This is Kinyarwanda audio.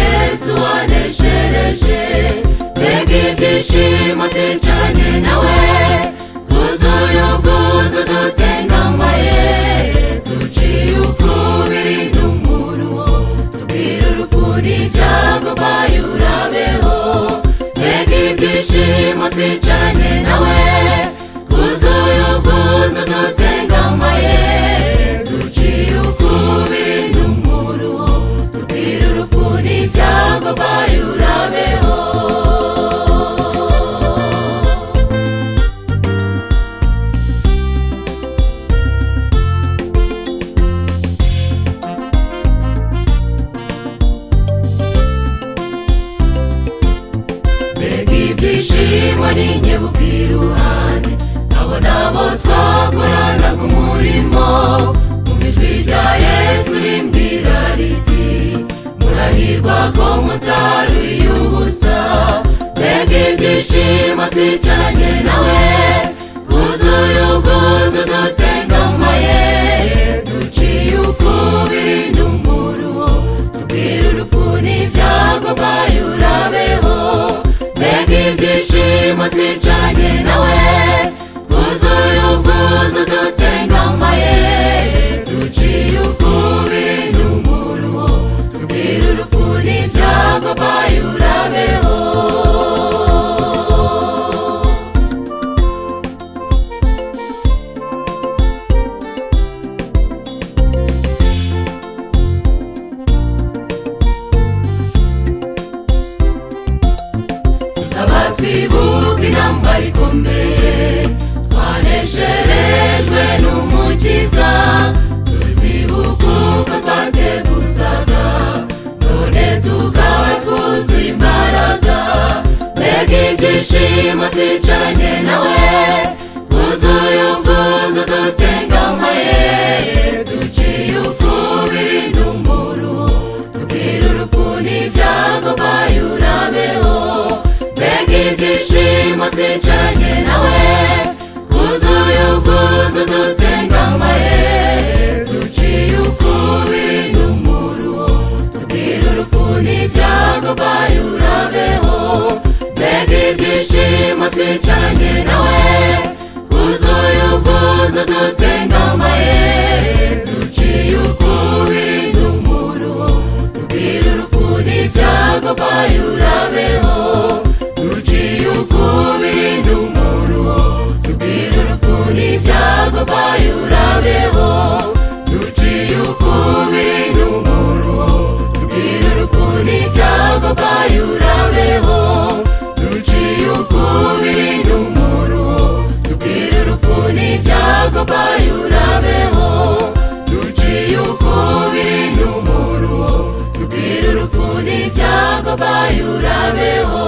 Yesu waneshereje, mbega ibyishimo twicaranye nawe, twuzuye ubwuzu dutengamaye, duciye ukubiri n'umuruho, tubwire urupfu n'ibyago bayo urabeho, mbega ibyishimo twicaranye nawe, twuzuye ubwuzu dutengamaye, duciye ukubiri n'umuruho, tubwire urupfu n'ibyago bayo urabeho. Mbega ibyishimo n'inkebuka iruhande, abo nabo twakoranaga umurimo, umva ijwi rya Yesu rimbwira riti, murahirwa ko mutaruye ubusa, mbega ibyishimo twicaranye nawe, twuzuye ubwuzu dutengamaye, duciye ukubiri n'umuruho, tubwire urupfu n'ibyago bayo urabeho, mbega ibyishimo twicaranye nawe, twuzuye ubwuzu dutengamaye, duciye ukubiri n'umuruho, tubwire urupfu n'ibyago bayo urabeho. Tuzaba twibuka intambara ikomeye, twanesherejwe n'umukiza, tuzibuka uko twateguzaga, none tukaba twuzuye imbaraga, mbega ibyishimo twicaranye nawe, twuzuye ubwuzu dutengamaye, duciye ukubiri n'umuruho, tubwire urupfu n'ibyago bayo urabeho, mbega ibyishimo twicaranye nawe, twuzuye ubwuzu dutengamaye, duciye ukubiri n'umuruho, tubwire urupfu n'ibyago bayo urabeho, mbega ibyishimo twicaranye nawe, twuzuye ubwuzu dutengamaye, duciye ukubiri n'umuruho, tubwire urupfu n'ibyago bayo urabeho, duciye ukubiri n'umuruho, tubwire urupfu n'ibyago bayo urabeho, duciye ukubiri n'umuruho, tubwire urupfu n'ibyago bayo urabeho, duciye ukubiri n'umuruho, tubwire urupfu n'ibyago bayo urabeho, duciye ukubiri n'umuruho, tubwire urupfu n'ibyago bayo urabeho.